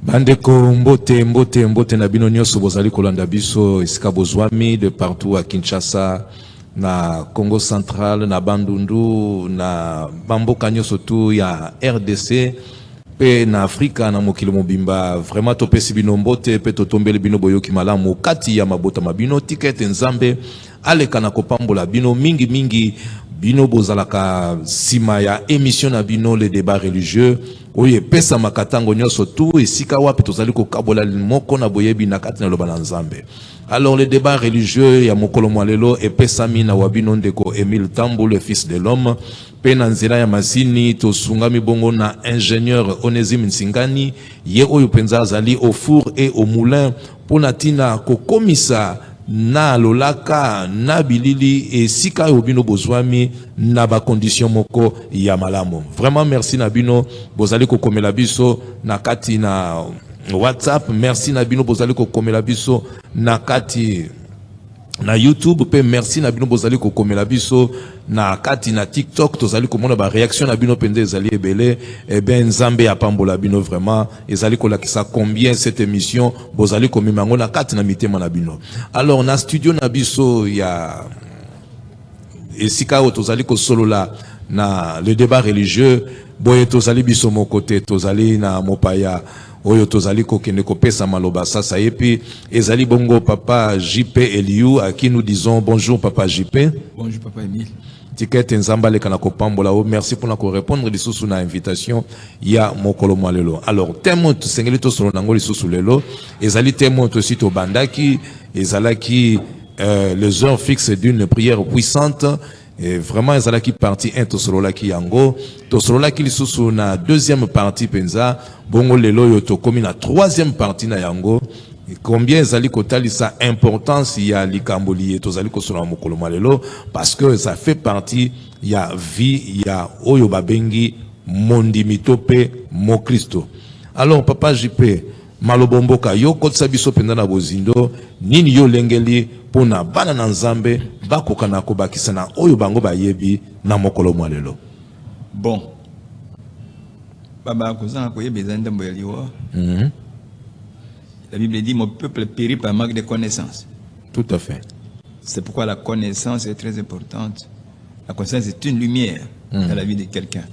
Bandeko mbote na bino nyonso bozali kolanda biso esika bozwami de partout à Kinshasa, na Congo central, na Bandundu, na bamboka nyonso tu ya RDC pe na Afrika na mokili mobimba. Vraiment topesi bino mbote pe totombeli bino boyoki malamu kati ya mabota mabino tikete nzambe aleka na kopambola bino mingi bino bozalaka sima ya émission na bino le débat religieux oye pesa makatango nyoso tu esika wapi tozali ko kabola moko na boyebi na kati na lobana nzambe. Alors le débat religieux ya mokolo mwalelo epesami na wabino ndeko Emile Tambo le fils de l'homme pe na nzela ya masini tosungami bongo na ingénieur Onésime Nsingani ye oyo penza azali au four et au moulin pona tina kokomisa na lolaka na bilili et sika obino bozwami na ba condition moko ya malamu. Vraiment merci na bino bozali ko komela biso na kati na WhatsApp, merci na bino bozali ko komela biso na kati na YouTube pe merci na bino bozali ko komela biso na kati na TikTok tozali ko mona ba réaction na bino pende ezali ebele et ben nzambe apambola bino vraiment ezali ko lakisa combien cette émission bozali ko mimango na kati na mitema na bino. Alors na studio na biso ya esika o tozali ko solola na le débat religieux boye tozali biso mo côté tozali na mopaya oyo tozali kokende kopesa maloba sasa epi ezali bongo papa JP Eliou à qui nous disons bonjour papa JP. Bonjour papa Emile. Tikete nzamba le kana kopambola o merci pour na ko répondre lisusu na invitation ya mokolo mwalelo. Alors temo to sengeli to solo nango lisusu lelo ezali temo to sito bandaki ezalaki les heures fixes d'une prière puissante. Et vraiment ezala ki partie 1 tosolola ki yango tosolola ki lisusu na deuxième partie penza bongo lelo yo to komi na troisième partie na yango et combien ezali kotalisa importance ya likamboli tozali kosolola mokolo malelo parce que ça fait partie ya vie ya oyo babengi mondimito pe mo Kristo. Alors papa JP malobomboka yo kotsa biso penza na bozindo nini yo lengeli pona bana na nzambe bakoka na kobakisa na oyo bango bayebi na mokolo mwalelo. Bon baba kozanga koyeba ndambo ya liwa. La Bible dit mon peuple périt par manque de connaissance. Tout à fait. C'est pourquoi la connaissance est très importante. La connaissance est une lumière dans la vie de quelqu'un.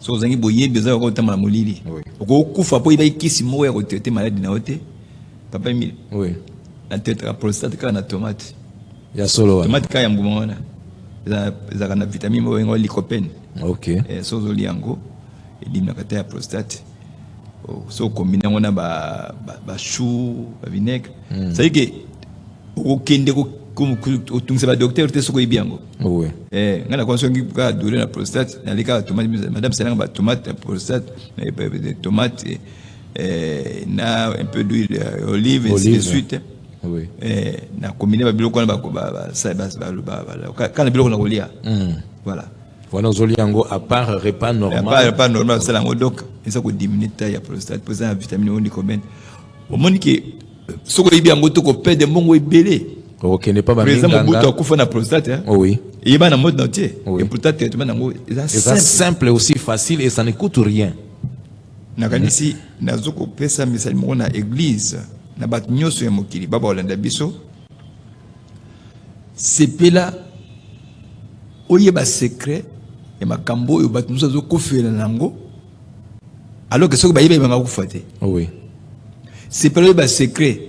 So zangi boye besoin ko tamala molili. Ko kufa po iba ikisi mo ya kotraiter maladie na ote. Papa Emile. Oui. La tête la prostate ka na tomate. Ya solo. Tomate ka ya mbumona. Za kana vitamine mo ngo lycopène. OK. So zo liango elimina kata ya prostate. So combiner ngona ba chou, ba vinaigre. Ça dit que au kende ko tungisa ba docteur te soko ibiango. Oui. Ngana kwa songi ka douleur la prostate, na lika tomate madame c'est ba tomate prostate, tomate na un peu d'huile olive et ainsi de suite. Oui. Na combiner ba biloko na ba kana biloko na kolia. Voilà. Voilà zoliango à part repas normal. À part repas normal c'est la donc ça ko diminuer taille ya prostate pour ça vitamine on dit combien. Au monde que soko ibiango to ko perdre mongo ibele. OK n'est pas ba minga. Par exemple buto ko na prostate hein. Oui. Et ba na mode entier. Et pourtant traitement nango c'est simple aussi facile et ça ne coûte rien. Na kanisi nazoko pesa misali mo na église na bat nyoso ya mokili baba olanda biso. Sepela oyeba secret et makambo oyo bat nous zo kofela nango alors que soko bayeba banga kufate. Oui. Sepela oyeba secret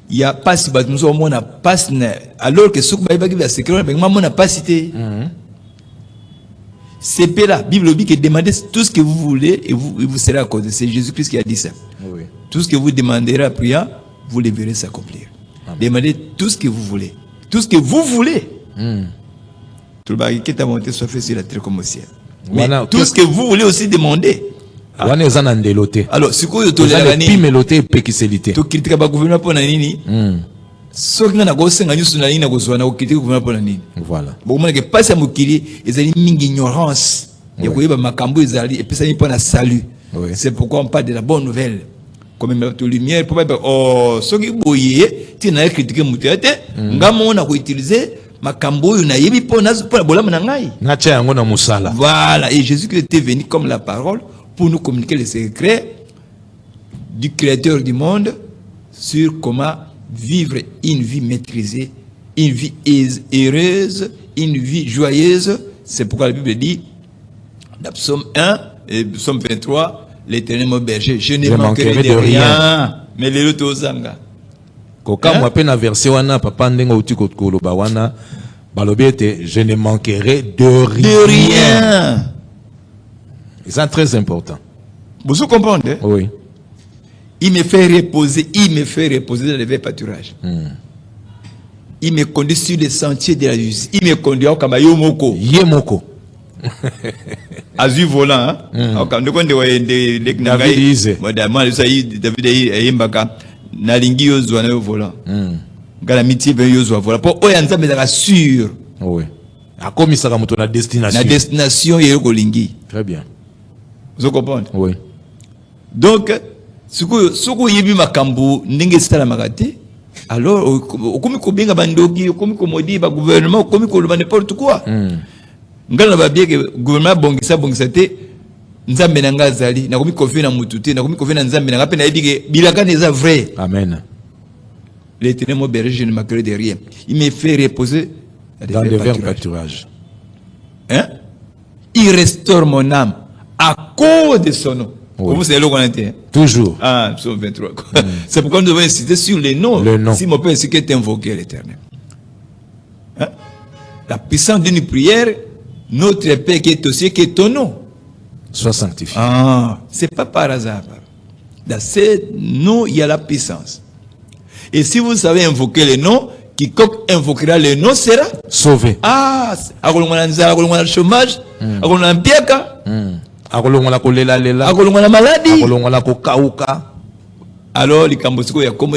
il y a pas si bat nous on a pas alors que soko bayeba ki ba secret banga mona pas cité. Sepela Bible dit que demandez tout ce que vous voulez et vous serez accordé. C'est Jésus-Christ qui a dit ça. Oui. Tout ce que vous demanderez à prière, vous le verrez s'accomplir. Demandez tout ce que vous voulez. Tout ce que vous voulez. Tout le qui t'a monté soit fait sur la terre comme au ciel. Mais tout ce que vous voulez aussi demander. Alors, c'est quoi le tolérance? Tu critiques pas le gouvernement pour nani? Voilà. Bon, moi, que passe à Mokili, ils ont une ignorance. Et vous voyez, Makambo, ils ont et puis ça n'est pas un salut. C'est pourquoi on parle de la bonne nouvelle. Comme même la lumière, pour pas oh, ce qui bouillait, tu n'as critiqué Moutete, Ngamon a utilisé Makambo, il n'a pas la bola manangai. Voilà, et Jésus qui était venu comme la parole pour nous communiquer les secrets du Créateur du monde sur comment vivre une vie maîtrisée, une vie heureuse, une vie joyeuse. C'est pourquoi la Bible dit, dans Psaume 1 et Psaume 23, l'Éternel mon berger, je ne manquerai de rien. Mais les autres aux anga. Koka moi peine verset wana papa ndengo uti koloba wana balobi ete je ne manquerai de rien. De rien. C'est très important. Vous comprenez? Oui. Il me fait reposer dans les verts pâturages. Il me conduit sur les sentiers de la justice. Il me conduit au Kamayo Moko. Yemoko. Azu volant, hein? Au Kamayo David Ize. David Imbaka. Nalingi yozwa na volant. Galamiti ben yozwa volant. Pour oyanza mais sûr. Oui. Akomi saka muto na destination. La destination yeko lingi. Très bien. Vous comprenez? Oui. Donc, ce que yebi makambu ndenge sala magate. Alors, okomi ko benga bandoki, okomi ko modi ba gouvernement, okomi ko loba n'importe quoi. Ngala ba bien que gouvernement bongisa te. Nzambe na ngazali na komi konfier na mutu te na komi konfier na nzambe na ngape na yebike bilaka neza vrai. Amen. L'Éternel mon berger, je ne manquerai de rien. Il me fait reposer dans des verts pâturages. Hein? Il restaure mon âme à cause de son nom. Oui. Vous savez le qu'on a Toujours. Ah, psaume 23. C'est pourquoi nous devons insister sur les noms. Le nom. Si mon Père c'est qui est invoqué l'Éternel. Hein? La puissance d'une prière, notre Père qui est aussi, qui est ton nom. Sois sanctifié. Ah, c'est pas par hasard. Dans ces noms, il y a la puissance. Et si vous savez invoquer les noms, quiconque invoquera les noms sera sauvé. Ah, akolongwa na chômage, akolongwa na mpiaka, akolongwa na kolela lela, akolongwa na maladie, akolongwa na kokauka. Alors, les Kambosiko, il y a comme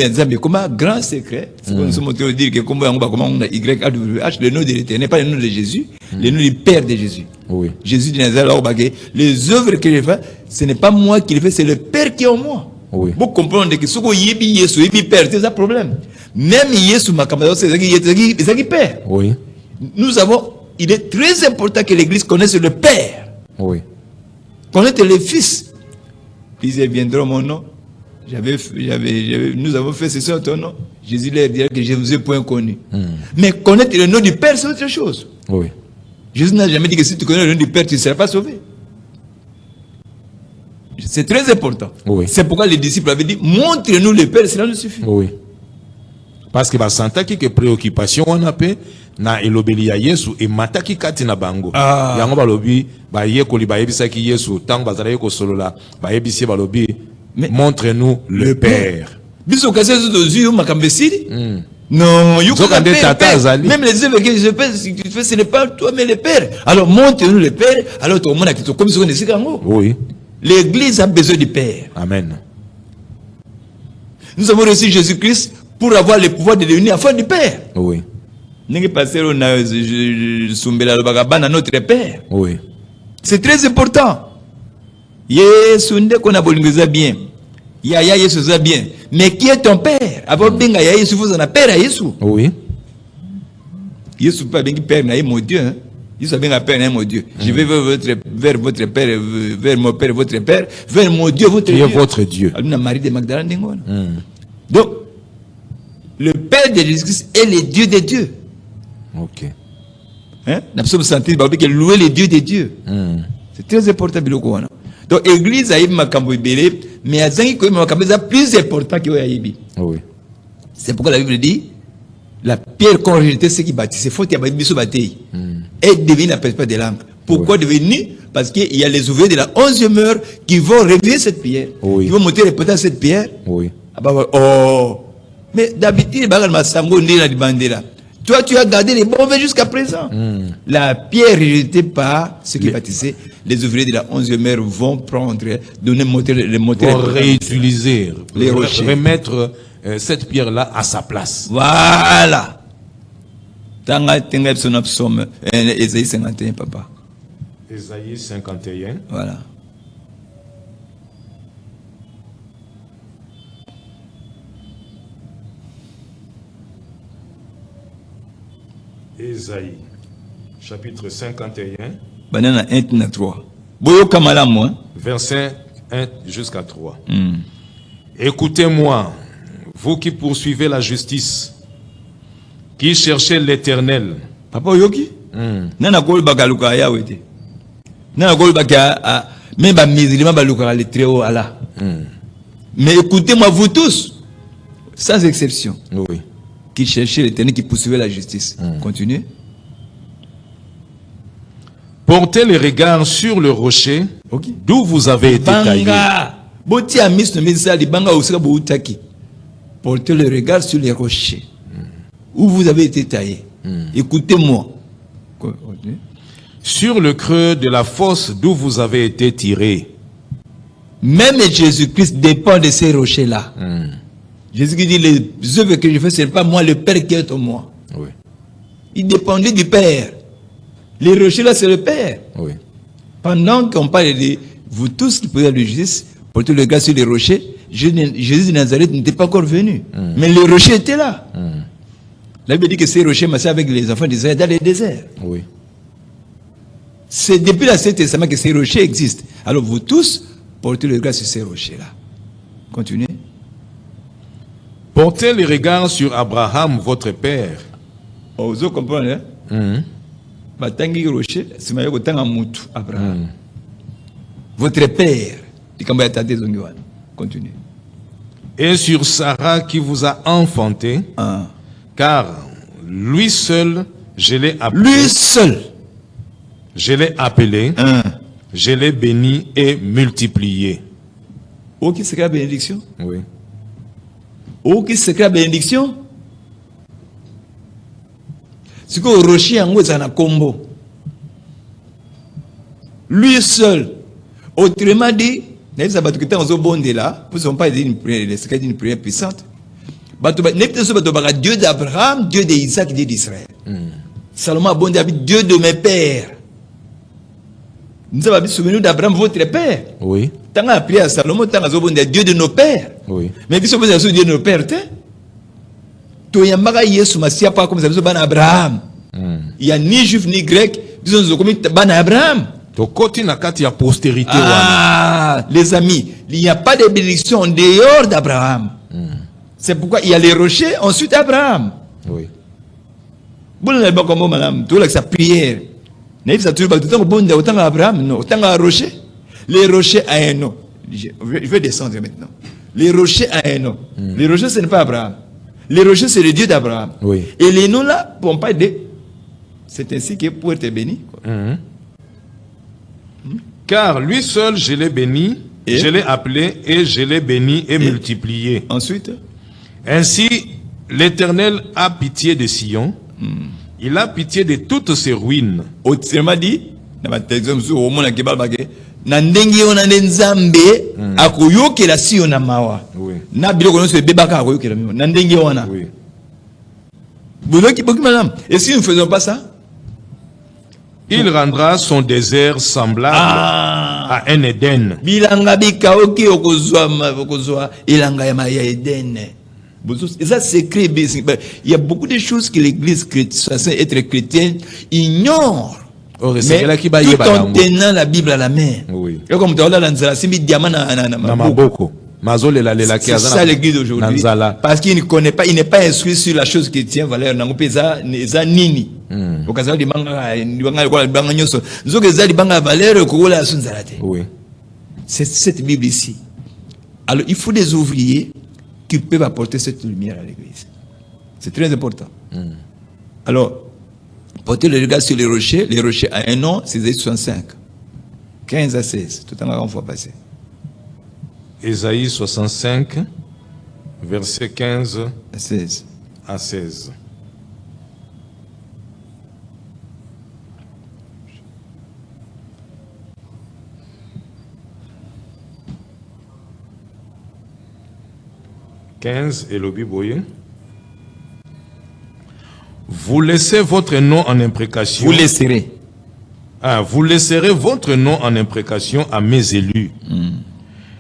un grand secret. C'est comme nous sommes en train de dire que comme on a YHWH, le nom de l'Éternel, pas le nom de Jésus, le nom du Père de Jésus. Oui. Jésus de Nazareth, les œuvres que je fais, ce n'est pas moi qui les fais, c'est le Père qui est en moi. Oui. Vous comprenez que ce que Yebi Yesu, Yebi Père, c'est un problème. Même Yesu, c'est un Père. Oui. Nous avons, il est très important que l'Église connaisse le Père. Oui. Connaisse le Fils. Puis ils viendront mon nom. Nous avons fait ceci en ton nom. Jésus leur dira que je ne vous ai point connu. Mais connaître le nom du Père, c'est autre chose. Oui. Jésus n'a jamais dit que si tu connais le nom du Père, tu ne seras pas sauvé. C'est très important. Oui. C'est pourquoi les disciples avaient dit, montre-nous le Père, cela nous suffit. Oui. Parce que basantaki que préoccupation on a pe na elobeli ya Yesu et mataki kati na bango. Yango balobi ba yekoli ba yebisa ki Yesu tango bazala yeko solola ba yebisi balobi montre-nous le Père. Biso kase zo yeux makambesiri. Non, même les œuvres que je fais, si tu fais, ce n'est pas toi mais le Père. Alors montre-nous le Père, alors tout le monde a quitté comme si on était kango. Oui. L'église a besoin du Père. Amen. Nous avons reçu Jésus-Christ pour avoir le pouvoir de devenir enfant du Père. Oui. N'est-ce pas passer on a notre Père. Oui. C'est très important. Yesu nde qu'on a bolingeza bien. Yaya Yesu za bien. Mais qui est ton Père? Avant benga ya Yesu vous en a Père à Yesu. Oui. Yesu pas bengi Père na mon Dieu. Hein? Yesu a benga Père na mon Dieu. Je vais vers votre Père, vers mon Père, votre Père, vers mon Dieu, votre Dieu. Qui est votre Dieu. Aluna Marie de Magdalene d'Engona. Donc, le Père de Jésus-Christ est le Dieu des dieux. Ok. Hein? Nous sommes sentis que louer les dieux des dieux. C'est très important. Donc, l'église a eu makambo ibele, mais a zangi ko makambo plus important que Yaïbi. Oui. C'est pourquoi la Bible dit la pierre qu'on rejetait, c'est qui bâtissait. Faut qu'il y ait biso bataille. Et devient la pas de langue. Pourquoi devenir? Parce qu'il y a les ouvriers de la 11e heure qui vont réveiller cette pierre. Oui. Qui vont monter les potes à cette pierre. Oui. Oh. Mais d'habitude, toi, tu as gardé les bons vins jusqu'à présent. La pierre rejetée par ceux qui bâtissaient, les ouvriers de la 11e heure vont prendre, donner les moteurs. Vont réutiliser, les rochers. Remettre cette pierre-là à sa place. Voilà. Ésaïe 51, papa. Ésaïe 51. Voilà. Ésaïe, chapitre 51. Banana 1 3. Verset 1 jusqu'à 3. Écoutez-moi, vous qui poursuivez la justice, qui cherchez l'Éternel. Papa Yoki? Nana kol bakaluka ya wete. Nana kol baka même ba musulman baluka le très haut Allah. Mais écoutez-moi vous tous, sans exception. Oui. Qui cherchez l'Éternel, qui poursuivez la justice. Continuez. Portez les regards sur le rocher d'où vous avez été taillé. Boti a mis le banga osika boutaki. Portez le regard sur les rochers où vous avez été taillé. Écoutez-moi. Sur le creux de la fosse d'où vous avez été tiré. Même Jésus-Christ dépend de ces rochers-là. Jésus-Christ dit, les œuvres que je fais, ce n'est pas moi, le Père qui est en moi. Oui. Il dépendait du Père. Les rochers-là, c'est le Père. Oui. Pendant qu'on parle de vous tous qui pouvez la justice, portez le regard sur les rochers, Jésus de Nazareth n'était pas encore venu. Mais les rochers étaient là. La Bible dit que ces rochers marchaient avec les enfants d'Israël dans les déserts. Oui. C'est depuis l'Ancien Testament que ces rochers existent. Alors vous tous, portez le regard sur ces rochers-là. Continuez. Portez les regards sur Abraham, votre père. Vous comprenez, hein? Batangi rocher, c'est meilleur que tant Moutou, Abraham. Votre père, continue. Et sur Sarah qui vous a enfanté, car lui seul, je l'ai appelé. Lui seul. Je l'ai appelé, je l'ai béni et multiplié. Oh, qui c'est la bénédiction? Oui. Oh, qui c'est la bénédiction? C'est que le rocher en haut, c'est un combo. Lui seul. Autrement dit, nous avons dit que nous avons là, nous n'avons pas dit une prière puissante. Nous avons dit Dieu d'Abraham, Dieu d'Isaac, Dieu d'Israël. Salomon a bon Dieu de mes pères. Nous avons dit souvenez-nous d'Abraham, votre père. Oui. Tant qu'on a prié à Salomon, tant qu'on a dit Dieu de nos pères. Oui. Mais si vous avez dit Dieu de nos pères, il y a ni juif ni grec, disons comme Abraham. Postérité. Les amis, il n'y a pas de bénédiction en dehors d'Abraham. C'est pourquoi il y a les rochers, ensuite Abraham. Oui. Bon, on a pas comme madame, tout là sa prière. N'est-ce pas tout le temps bon autant Abraham, non, autant à rocher. Les rochers à un nom. Je vais descendre maintenant. Les rochers à un nom. Les rochers ce n'est pas Abraham. Les rochers, c'est le Dieu d'Abraham. Oui. Et les noms là, pour pas aider. C'est ainsi que pour être béni. Car lui seul, je l'ai béni, je l'ai appelé et je l'ai béni et multiplié. Ensuite, ainsi, l'Éternel a pitié de Sion. Il a pitié de toutes ses ruines. Autrement dit, Nandengi on a nzambe akoyoke la si on a mawa. Na biloko no se bebaka akoyoke la miwa. Nandengi on a. Oui. Et si nous ne faisons pas ça, il rendra son désert semblable à un Éden. Bilanga bikaoki okozwa ilanga ya Éden. Et ça c'est secret. Il y a beaucoup de choses que l'église censée être chrétienne ignore. Mais tout en tenant la Bible à la main. Oui. C'est ça l'église d'aujourd'hui. Parce qu'il ne connaît pas, il n'est pas instruit sur la chose qui tient valeur. Oui. C'est cette Bible ici. Alors il faut des ouvriers qui peuvent apporter cette lumière à l'église. C'est très important. Alors, portez le regard sur les rochers à un nom, c'est Ésaïe 65. 15 à 16. Tout en avant, fois passé. Ésaïe 65, verset 15 à 16. À 16. Et le Bible. Vous laissez votre nom en imprécation. Vous laisserez. Vous laisserez votre nom en imprécation à mes élus.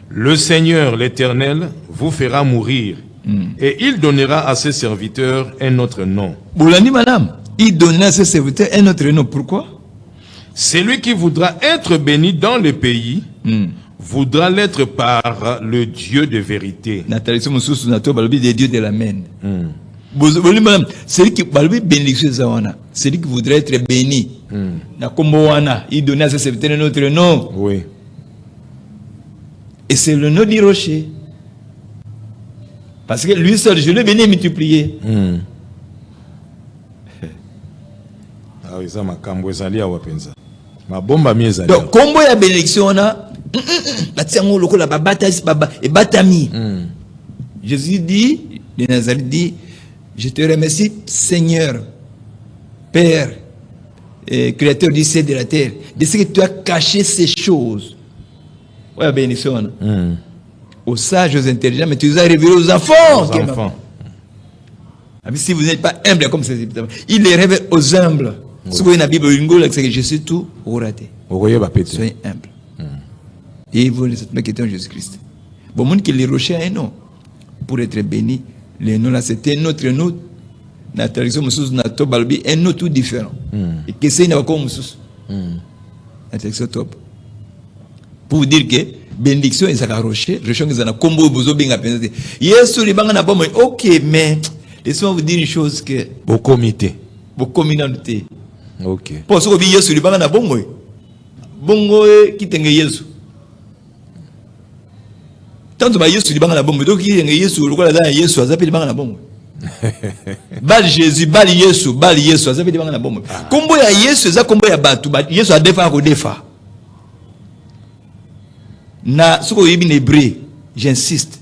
Le Seigneur, l'Éternel, vous fera mourir. Et il donnera à ses serviteurs un autre nom. Boulani, madame, il donnera à ses serviteurs un autre nom. Pourquoi? Celui qui voudra être béni dans le pays voudra l'être par le Dieu de vérité. Des dieux de la main. Celui qui celui qui voudrait être béni. Il donnait à ses serviteurs notre nom. Oui. Et c'est le nom du rocher. Parce que lui seul, je l'ai béni et multiplié. Ah oui, ça m'a camboué à Wapenza. Ma bombe a mis à donc, combo ya bénédiction, on a Jésus dit, de Nazareth dit, je te remercie, Seigneur, Père, Créateur du ciel et de la terre, de ce que tu as caché ces choses. Ouais, bénédiction. Aux sages, aux intelligents, mais tu les as révélés aux enfants. Aux enfants. Si vous n'êtes pas humble comme ces il les révèle aux humbles. Si vous voyez la Bible, c'est que je suis tout raté. Soyez humble. Et vous, les autres qui étaient en Jésus-Christ. Bon, monde qui les rochers a un nom. Pour être béni, le nom là, c'était notre nom. La tradition, un nom tout différent. Et que c'est une comme la tradition top. Pour vous dire que bénédiction est un rocher, rocher est un combo, vous avez bien pensé. Yes, les banques n'a pas moins. Ok, mais laissez-moi vous dire une chose que. Au comité. Au communauté. Ok. Pour ce que vous Yesu, les banques n'a pas moins. Bongo qui t'engue Yesu. Tant que Yesu, les banques n'a pas moins. Donc, il y a Yesu, le roi là, Yesu, ça s'appelle les banques n'a pas moins. Bal Jésus, bal Yesu, ça s'appelle les banques n'a pas moins. Combo ya Yesu, ça combo ya Batu, Yesu a défà ou défà. Na ce qu'on dit en hébreu, j'insiste.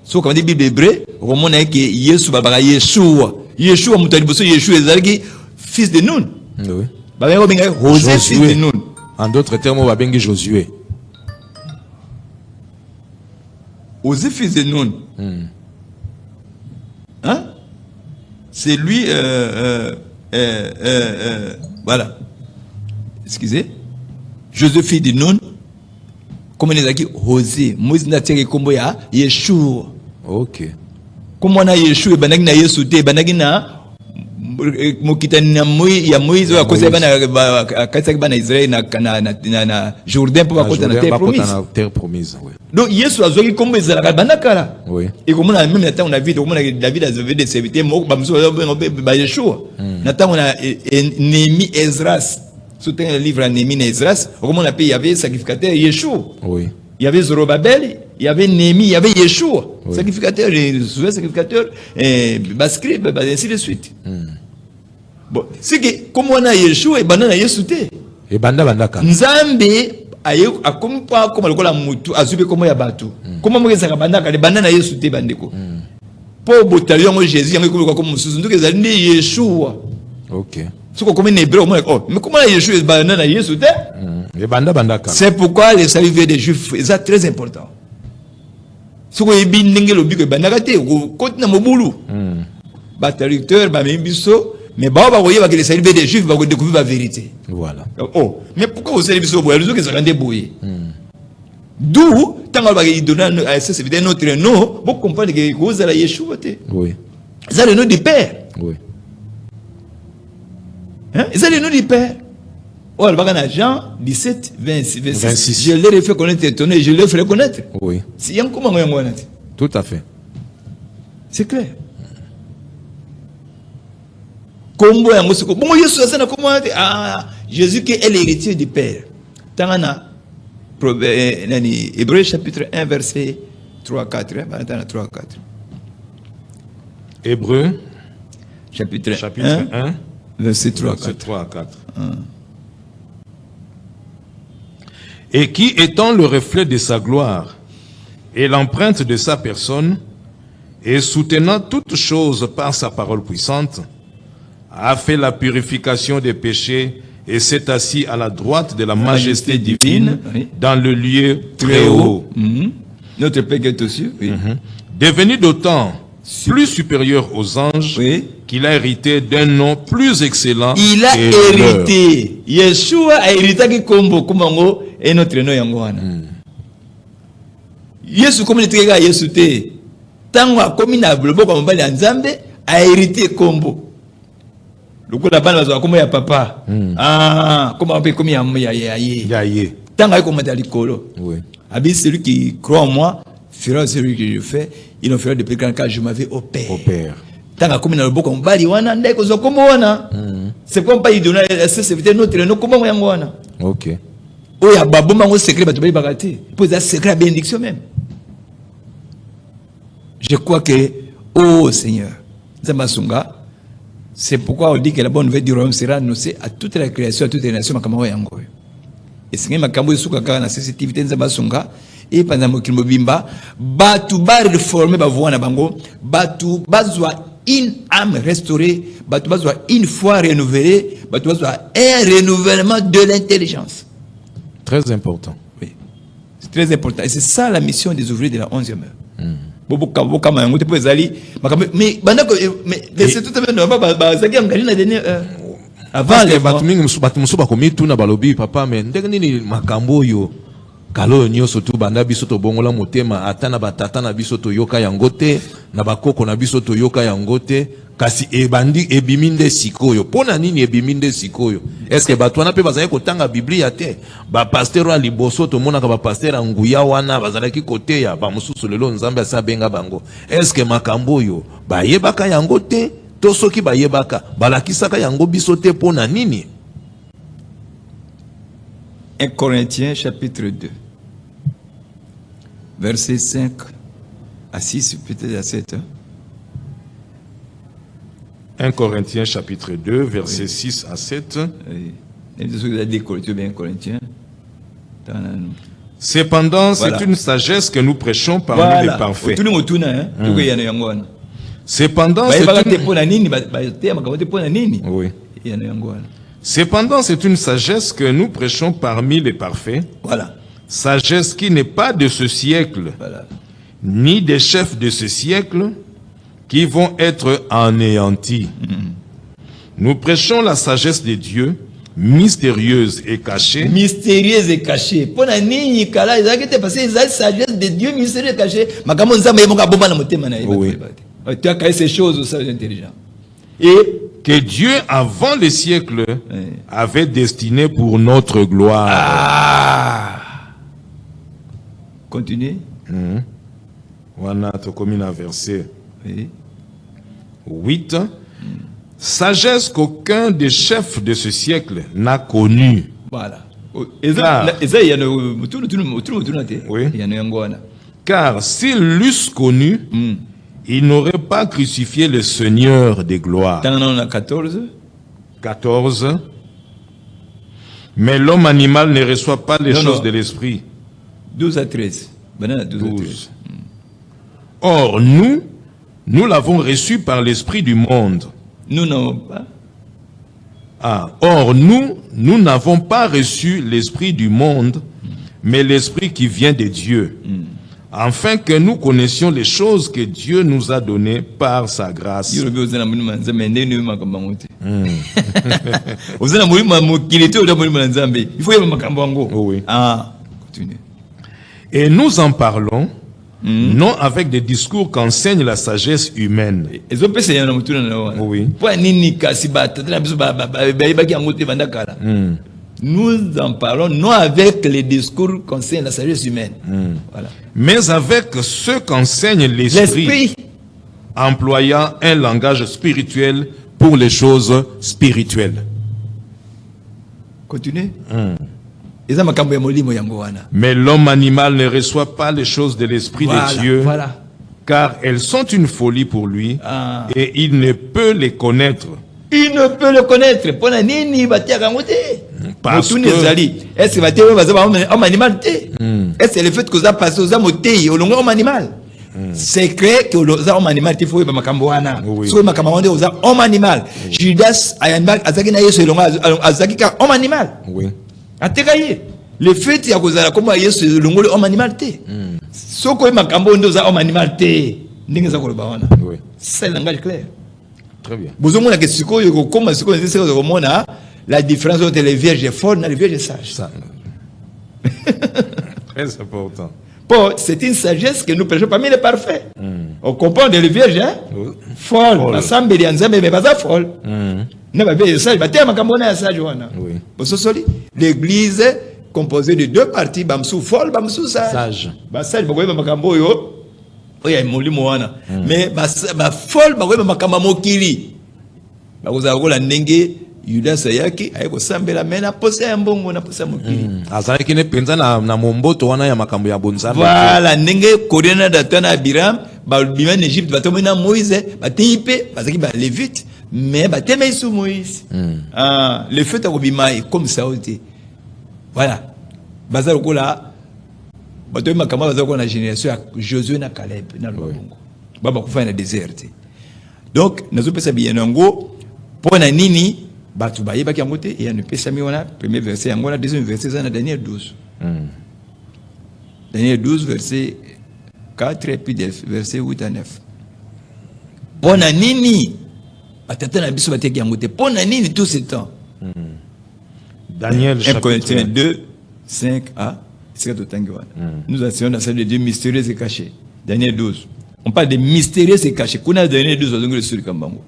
Ce qu'on dit en hébreu, on a que Yesu baba Yeshua. Yeshua mutaliboso Yeshua ezalaki fils de Nun. Oui. Baba ko benga José fils de Nun. En d'autres termes, on va benga Josué. José fils de Nun. Hein? C'est lui voilà. Excusez. José fils de Nun. Comme on a dit, José, Moïse n'a tiré comme ya Yeshua. Ok. Comme on a Yeshua, banagi na Yesu te, banagi na mokitani na Moïse, ya Moïse wa kosa bana kataki bana Israël na Jourdain pour côté na terre promise. Donc Yesu a zogi comme ezalaka banakala. Oui. Et comme on a même temps on a vu comme on a David a zové des serviteurs moko ba muso ba Yeshua. Na temps on a Néhémie Esdras. Soutien le livre à Néhémie et Esdras, comment on appelle, il y avait sacrificateur Yeshua. Oui. Il y avait Zorobabel, il y avait Néhémie, il y avait Yeshua. Oui. Sacrificateur, souvent sacrificateur, scribe, ainsi de suite. Bon, c'est que, comme on a Yeshua, et banana Yesute. Et bandaka. Nzambe, a comme pas comme le mutu, a subi comme ya batu. Comment on a bandaka, les banana Yesute bandeko. Pour botalion, Jésus, il y a comme musu, donc ils ont dit Yeshua. Ok. C'est pourquoi les salut des Juifs est très important. Ce que est bien le but que banagate ou côté na mobulu. Batalicteur ba membiso mais ba voyer que les salut des Juifs va découvrir la vérité. Voilà. Oh, mais pourquoi vous salut biso boyer que ça rende boyer. D'où tant qu'on va donner à ces évidemment notre nom, vous comprenez que vous allez Yeshua. Oui. C'est le nom du Père. Oui. Hein? C'est le nom du Père. Oh, le bagage Jean 17, 26. Je l'ai fait connaître, étonné, je l'ai fait connaître. Oui. C'est un comment on a tout à fait. C'est clair. Combo ya musiko. Bon, Yesu asana comment ah Jésus qui est l'héritier du Père. Tangana Hébreux chapitre 1 verset 3 4. 3 4. Hébreux chapitre 1 verset 3 à 4. Et qui, étant le reflet de sa gloire et l'empreinte de sa personne, et soutenant toutes choses par sa parole puissante, a fait la purification des péchés et s'est assis à la droite de la majesté divine dans le lieu très haut. Notre Père qui est aux cieux, devenu d'autant plus supérieur aux anges, qu'il a hérité d'un nom plus excellent. Il a hérité. Yeshua a hérité qui combo kumango et notre nom yangoana. Yesu comme le trega Yesu te. Tango a commis na blobo comme bali nzambe a hérité combo. Le coup d'abord va comme ya papa. Ah, comment on peut comme ya ye. Ya ye. Tango a comme dans likolo. Oui. Abi, celui qui croit en moi fera celui que je fais. Il en fera depuis quand je m'avais au Père. Au Père. Tant qu'à commun dans le beau combat, il wana ndeko zo comme wana. C'est comme pas il donne c'est notre no comment wana. Ok. Oh ya babo mango secret ba tobali bagati. Pour ça secret à bénédiction même. Je crois que oh Seigneur, Zamasunga, c'est pourquoi on dit que la bonne nouvelle du royaume sera annoncée à toute la création, à toutes les nations makambo yango. Et Seigneur makambo suka kaka na sensitivité Zamasunga. Et pendant que mobimba batu ba réformer ba voix na bango batu bazwa une âme restaurée batu bazwa une foi renouvelée batu bazwa un renouvellement de l'intelligence. Très important. Oui, c'est très important et c'est ça la mission des ouvriers de la 11e heure. Bobo kama yango te po ezali mais bandako mais c'est tout à fait normal ba zaki ngani na dernière avant les batu mingi batu musuba komi tuna balobi papa mais ndenge nini makambo yo kalo nyoso tu banda biso to bongola motema atana batata na biso to yoka yango te na bakoko na biso to yoka yango te kasi ebandi ebiminde sikoyo pona nini ebiminde sikoyo est-ce que bato wana pe bazali kotanga biblia te ba pasteur wa liboso to monaka ba pasteur nguya wana bazalaki kote ya ba mususu lelo nzambe asabenga bango est-ce que makambo yo ba yebaka yango te to soki ba yebaka balakisaka yango biso te pona nini. 1 Corinthiens chapitre 2 verset 5 à 6 peut-être à 7 hein? 1 Corinthiens chapitre 2 verset 6 à 7. Cependant, c'est une sagesse que nous prêchons parmi les parfaits. Cependant, Cependant, c'est une sagesse que nous prêchons parmi les parfaits. Voilà. Sagesse qui n'est pas de ce siècle, ni des chefs de ce siècle, qui vont être anéantis. Nous prêchons la sagesse de Dieu, mystérieuse et cachée. Mystérieuse et cachée. Pour la nigne, kala, ils ont passé la sagesse de Dieu, mystérieuse et cachée. Oui. Tu as caché ces choses au sein intelligent. Et que Dieu, avant les siècles, avait destiné pour notre gloire. Ah! Continuez. Voilà, tu commis un verset 8. Sagesse qu'aucun des chefs de ce siècle n'a connue. Voilà. Car s'ils l'eussent connu, ils n'auraient pas crucifié le Seigneur des gloires. 14. Mais l'homme animal ne reçoit pas les choses de l'esprit. 12 à 13. 12. Or, nous l'avons reçu par l'esprit du monde. Nous n'avons pas. Or, nous n'avons pas reçu l'esprit du monde, mais l'esprit qui vient de Dieu. Afin que nous connaissions les choses que Dieu nous a données par sa grâce. Oui. Et nous en parlons, non avec des discours qu'enseigne la sagesse humaine. Oui. Nous en parlons non avec les discours qu'enseigne la sagesse humaine. Voilà. Mais avec ce qu'enseigne l'esprit, employant un langage spirituel pour les choses spirituelles. Continuez. Mais l'homme animal ne reçoit pas les choses de l'esprit de Dieu, car elles sont une folie pour lui, et il ne peut les connaître. Il ne peut le connaître. Parce que est-ce que homme animal est-ce que le fait que ça passe aux hommes au long homme animal c'est clair que les hommes animal il faut y makamboana so makamboana aux hommes animal Judas ayamba azaki na yesu longa azaki ka homme animal oui atekaye le fait ya kozala comme yesu longo homme animal te soko makambo ndo za homme animal te ndenge za koloba wana oui c'est langage clair. Très bien. Vous avez que la différence entre les vierges folles et les vierges sages. Très important. Bon, c'est une sagesse que nous prêchons parmi les parfaits. On comprend les vierges folles. Ensemble, mais pas folle. L'église composé de deux parties, bamsou fol, bamsou sage. Sage, bakoye makambo yo. Oya molimo wana. Mais ba fol bakoye makamba mokili. Bakoza kola ndenge Yuda sayaki ayeko sambela mena posa mbongo na posa mokili. Azalaki ne penza na momboto wana ya makambo ya bonzambe. Voilà, ndenge Korena datana Abiram, ba bima en Égypte batomena Moïse, batipe, bazaki ba lévite, mais bateme sous Moïse. Le fait à Robimai comme ça aussi. Voilà. Bazar kola batomena makamba bazako na génération ya Josué na Caleb na Longo. Baba kufa na désert. Donc, nazo pesa bien ngo pona nini batu baye baki yangote et ne pesa mi wana premier verset yangola deuxième verset ça na Daniel 12. Daniel 12 verset 4 et puis verset 8 à 9. Pona nini batata na biso bateki yangote pona nini tout ce temps. Daniel 1 Corinthiens 2 5a c'est tout tangi wana. Nous assistons dans celle de Dieu mystérieux et caché. Daniel 12. On parle de mystérieux et caché. Kuna Daniel 12 ozongole sur kambango.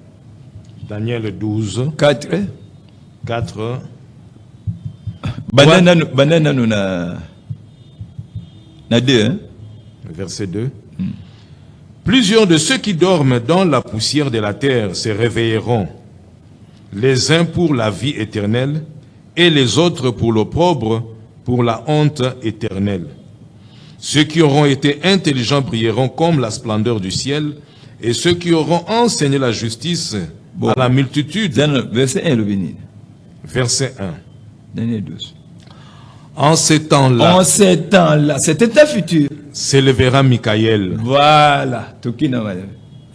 Daniel 12 4 banana nous na 2 hein? Verset 2. Plusieurs de ceux qui dorment dans la poussière de la terre se réveilleront, les uns pour la vie éternelle et les autres pour l'opprobre, pour la honte éternelle. Ceux qui auront été intelligents brilleront comme la splendeur du ciel, et ceux qui auront enseigné la justice à la multitude. Verset 1, le béni. Verset 1. Daniel 12. En ces temps-là, c'était un futur. S'élèvera Michael. Voilà. Tokina madame.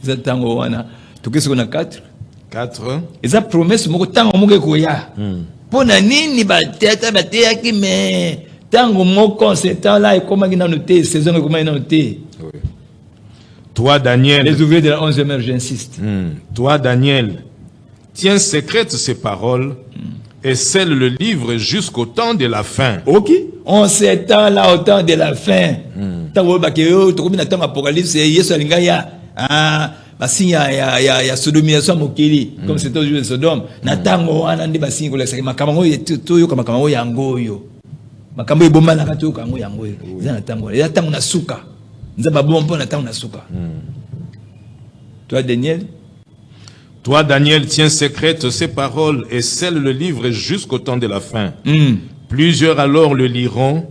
C'est tango wana. Toki ce qu'on a 4. 4. Et ça promesse moko tango moko koya. Pona nini ba teta ba teyaki mais tango moko ce temps-là et comment ina noté saison comment ina noté. Oui. Toi Daniel. Les ouvriers de la 11e heure, j'insiste. Toi Daniel, tiens secrète ces paroles et scelle le livre jusqu'au temps de la fin. Ok. On s'étend là au temps de la fin. Tango bakeo tokobi na temps apocalypse Yesu alinga ya basi ya sodomisation mokili comme c'était au jour de Sodome. Na tango wana ndi basi ko lesa makambo to yo kama makambo yango yo. Makambo ebomba na kati yo kango yango yo. Za na tango. Ya tango na suka. Nzaba bombo na tango na suka. Toi Daniel, tiens secrète ces paroles et scelle le livre jusqu'au temps de la fin. Plusieurs alors le liront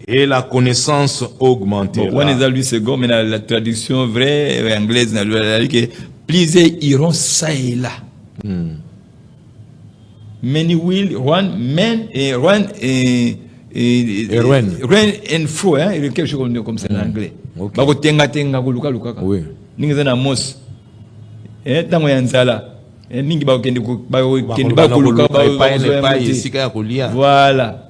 et la connaissance augmentera. On est à lui second, mais la traduction vraie anglaise, plusieurs iront ça et là. Many will run, men et run et run and fro, hein, quelque chose comme ça en anglais. Bako tenga tenga kuluka luka. Oui. Ningi zana mos. Tango ya nzala. Mingi bako kende kuluka ba isika ya kulia. Voilà.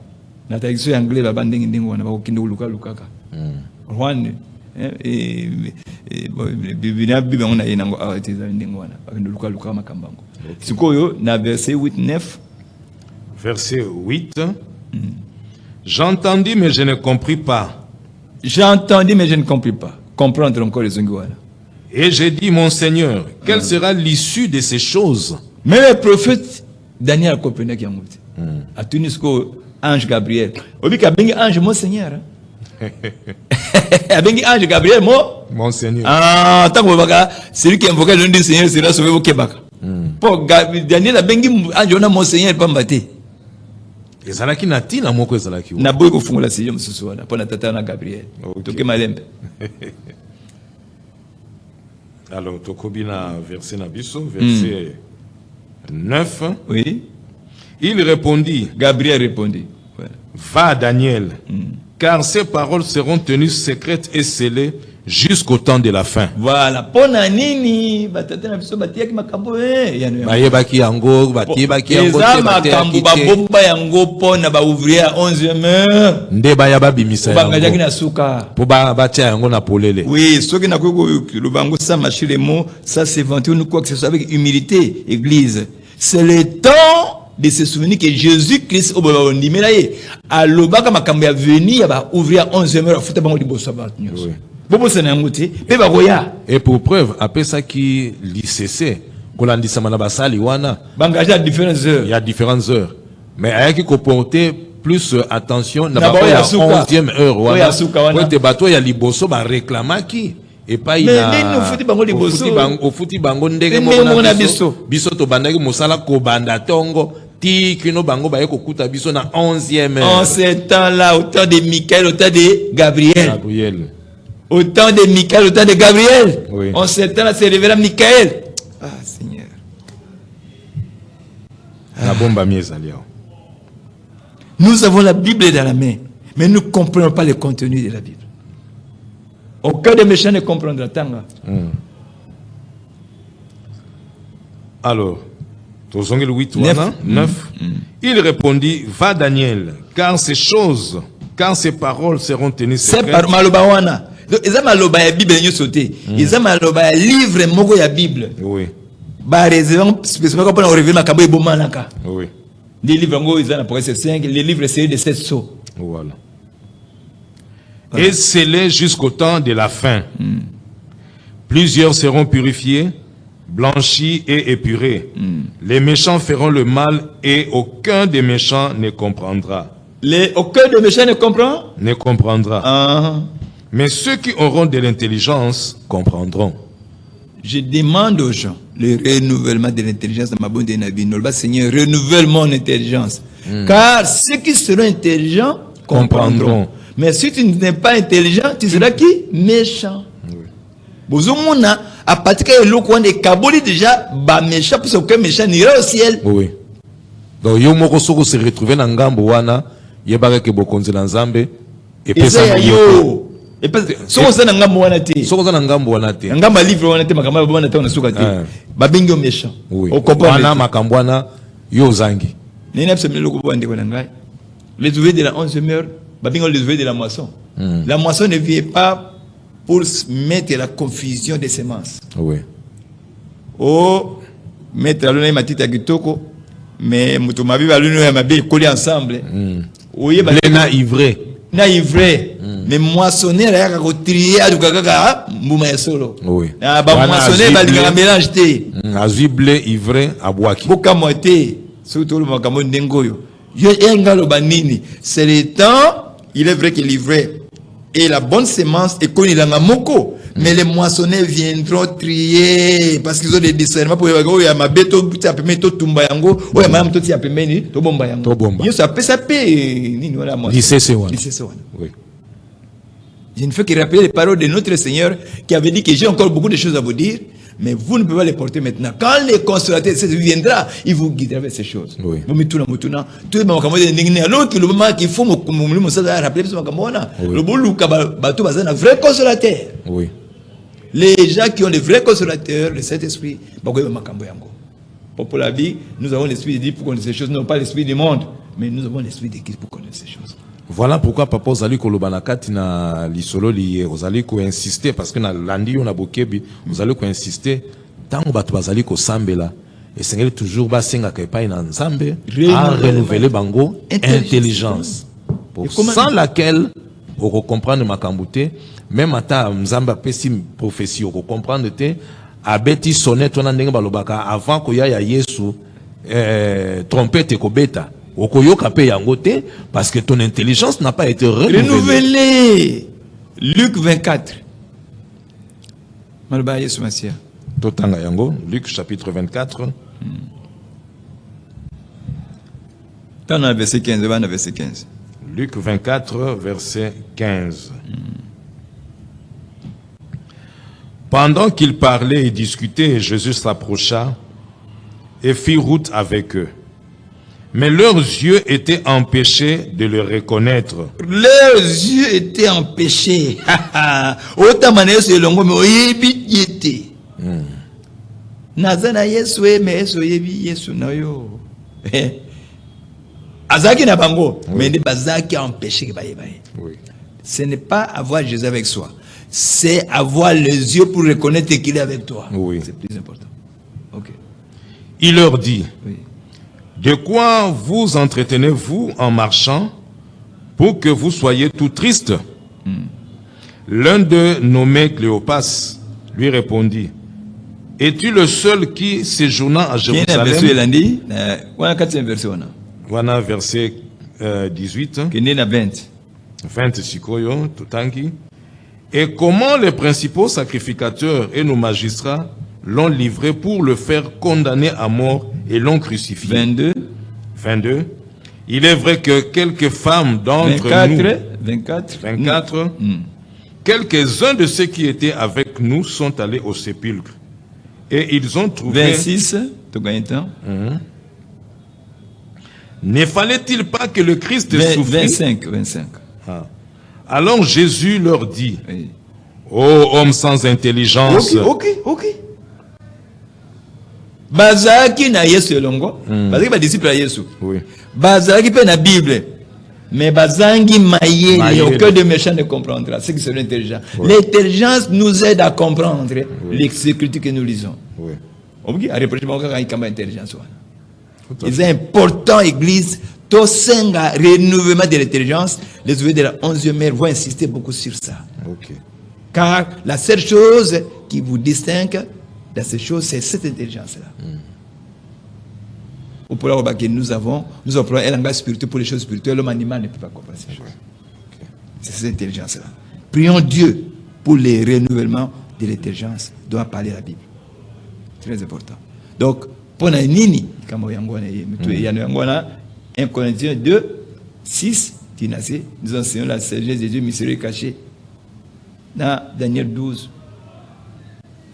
Na traduction anglais ba bandingi ndingo wana bako kende kuluka luka. Rwanda bibina bibi ngona yenango awatiza ndingo wana bakende kuluka luka makambango. Sikoyo na verset 8 9. Verset 8. J'entendis mais je ne compris pas. J'entendis mais je ne compris pas. Comprendre encore les ongouana. Et j'ai dit, mon Seigneur, quelle sera l'issue de ces choses? Mais le prophète Daniel comprenait qu'il y a un mot. À Tunisco, ange Gabriel. Obi kabengi ange mon Seigneur. Abengi ange Gabriel mon Seigneur. Ah, tant que baka, celui qui invoque le nom du Seigneur sera sauvé au Québec. Pour Daniel abengi ange on a mon Seigneur pas maté. Ezalaki na tina moko ezalaki. Na boy ko fungola siyo mususu wana pona tata na Gabriel. Toke malembe. Alors, Tokobina, verset Nabiso, verset 9. Oui. Il répondit. Gabriel répondit. Ouais. Va, Daniel, car ces paroles seront tenues secrètes et scellées jusqu'au temps de la fin. Voilà. Pona nini, batata na biso batiaki makambo bayebaki yango, batibaki yango te makambo babomba yango pona ba ouvrier 11e heure. Nde bayaba bimisa yango. Bangajaki na suka. Po batia yango na polele. Oui, soki na koko le bango ça marcher les mots, ça c'est vanter ou quoi que ce soit avec humilité, église. C'est le temps de se souvenir que Jésus-Christ au ndimelaye alobaka makambo ya venir ya ba ouvrier 11e heure futa bango liboso ba. Oui. Et pour preuve, après ça qui l'ICC, il y a différentes heures. Il y a différentes heures. Mais il y a qui comporter plus attention na Na ba ya ya suka. 11e heure Oyo ya suka wana. wana. Pote bato ya liboso ba réclamaki et pas Mais nini ofuti bango liboso? ofuti bango ndenge Ndenge moko moko na na biso. biso to bandaki mosala ko banda tongo ti kino bango ba kokuta biso na 11e En heure. ce temps-là, au temps de Michael, au temps de Gabriel. Gabriel. Au temps de Michael, au temps de Gabriel. Oui. En ce temps-là, c'est révérend Michael. Ah, Seigneur. Na bomba miezali yao. Nous avons la Bible dans la main, mais nous ne comprenons pas le contenu de la Bible. Aucun des méchants ne comprendra. Tanga. Alors, Tozongel 8 Neuf. 9. Il répondit, va Daniel, car ces choses, car ces paroles seront tenues C'est secrètes. par maloba wana. Donc, ils ont maloba ya Bible nyo sauté. Ils ont maloba ya livre moko ya Bible. Oui, Ba réservant spécifiquement pour révéler makabo ebomanaka. oui, Les livres ngo ils ont Apocalypse 5, les livres série de 7 sceaux. voilà. Et scellés jusqu'au temps de la fin. Plusieurs seront purifiés, blanchis et épurés. Les méchants feront le mal et aucun des méchants ne comprendra. Aucun des méchants ne comprend. Ne comprendra. Ah. Mais ceux qui auront de l'intelligence comprendront. Je demande aux gens le renouvellement de l'intelligence de ma bonne Nabi. Seigneur, renouvelle mon intelligence. Car ceux qui seront intelligents comprendront. Mais si tu n'es pas intelligent, tu seras qui? Méchant. Bozomona, à partir de l'eau, des kaboli déjà, bah méchant, parce qu'aucun méchant n'ira au ciel. Oui. Donc, yo moko soko se retrouver na ngambo wana, yebaka ke bokonzi na nzambe, Et ça, epesa yo. Et parce que, si on s'en a ngambo wana te. soko za na ngambo wana te. Ngamba livre wana te, makamba wana te, on a souka te. Babengi au méchant. Oui. Au comprend. Wana makambo wana yo zangi. Nénap se mêle au coupon de Konangai. Les ouvriers de la 11e heure, babengi les ouvriers de la moisson. La moisson ne vient pas pour mettre la confusion des semences. Oui. Oh, mettre la lune et ma tite à Gitoko, mais Moutomabi va l'une et ma bille coller ensemble. Oui, bah, Lena ivré. na ivré. Mais moissonner, là, il y a trier à Dukaga, Mouma solo. Oui. Ah, bah, moissonner, bah, il y a un mélange té. Azui blé ivré abwaki. Boka moité, surtout le Makamon Dengoyo. C'est le temps, il est vrai que l'ivraie et la bonne semence est connue dans la moko. Mais les moissonneurs viendront trier parce qu'ils ont des discernements pour y a ma beto buti apeme to tumba yango o ya mam to ti apeme ni to bomba yango To bomba. yo ça peut ni voilà moi Lycée wana. oui. Oui. Je ne fais que rappeler les paroles de notre Seigneur qui avait dit que j'ai encore beaucoup de choses à vous dire, mais vous ne pouvez pas les porter maintenant. Quand le consolateur viendra, il vous guidera vers ces choses. Oui. Vous mettez tout le monde. Tout le monde alors que le moment qu'il faut me rappeler ce moment-là. Le boulot bateau bazan un vrai consolateur. Oui. Les gens qui ont le vrai consolateur, le Saint-Esprit, pour la vie, nous avons l'esprit de Dieu pour connaître ces choses, non pas l'esprit du monde, mais nous avons l'esprit de Christ pour connaître ces choses. Voilà pourquoi papa ozali kolobana kati na lisolo liye ozali ko insister parce que na landi on a bokebi ozali ko insister tango bato bazali ko sambela et sengeli toujours ba senga ka epai na nzambe a renouveler bango intelligence pour sans laquelle on comprendre makambo te même ata nzambe apesi prophétie on comprendre te abeti sonnette wana ndenge balobaka avant ko ya Yesu trompette ko beta okoyoka pe yango te parce que ton intelligence n'a pas été renouvelée. Luc 24. Malba Yesu Masia. Totanga yango Luc chapitre 24. Dans verset 15, verset 15. Luc 24 verset 15. Pendant qu'ils parlaient et discutaient, Jésus s'approcha et fit route avec eux. Mais leurs yeux étaient empêchés de le reconnaître. Leurs yeux étaient empêchés. Autant manière c'est longo mais oyebi yete. Nazana Yesu mais Yesu oyebi Yesu na yo. Azaki na bango mais ne bazaki empêché que baye baye. Oui. Ce n'est pas avoir Jésus avec soi. C'est avoir les yeux pour reconnaître qu'il est avec toi. Oui. C'est plus important. OK. Il leur dit. Oui. De quoi vous entretenez-vous en marchant pour que vous soyez tout triste? L'un d'eux, nommé Cléopas, lui répondit, es-tu le seul qui séjournant à Jérusalem? Voilà verset 18. qui est né à 20. 20 sikoyo, tutangi. Et comment les principaux sacrificateurs et nos magistrats l'ont livré pour le faire condamner à mort et l'ont crucifié. 22. 22. Il est vrai que quelques femmes d'entre 24. Quelques-uns de ceux qui étaient avec nous sont allés au sépulcre. Et ils ont trouvé... 26. Tu gagnes temps. Ne fallait-il pas que le Christ souffrisse? 25. Ah. Alors Jésus leur dit, Oui. ô homme sans intelligence, Ok. Bazaki na Yesu elongo. Bazaki ba disciple à Yesu. oui. Bazaki pe na Bible. Mais bazangi maïe, Maïe. aucun de méchant ne comprendra. C'est que c'est l'intelligence. Oui. L'intelligence nous aide à comprendre les écritures que nous lisons. Oui. Ok, à reprocher mon gars quand intelligence. Tout à C'est important, Église. Tout senga renouvellement de l'intelligence. Les ouvriers de la 11e ère vont insister beaucoup sur ça. Ok. Car la seule chose qui vous distingue dans ces choses, c'est cette intelligence-là. Au pouvoir que nous avons un langage spirituel pour les choses spirituelles. L'homme animal ne peut pas comprendre ces choses. C'est cette intelligence-là. Prions Dieu pour les renouvellements de l'intelligence dont parler la Bible. Très important. Donc, pour la nini, comme il y a 1 Corinthiens 2, 6, nous enseignons la sagesse de Dieu mystérieux caché. Dans Daniel 12.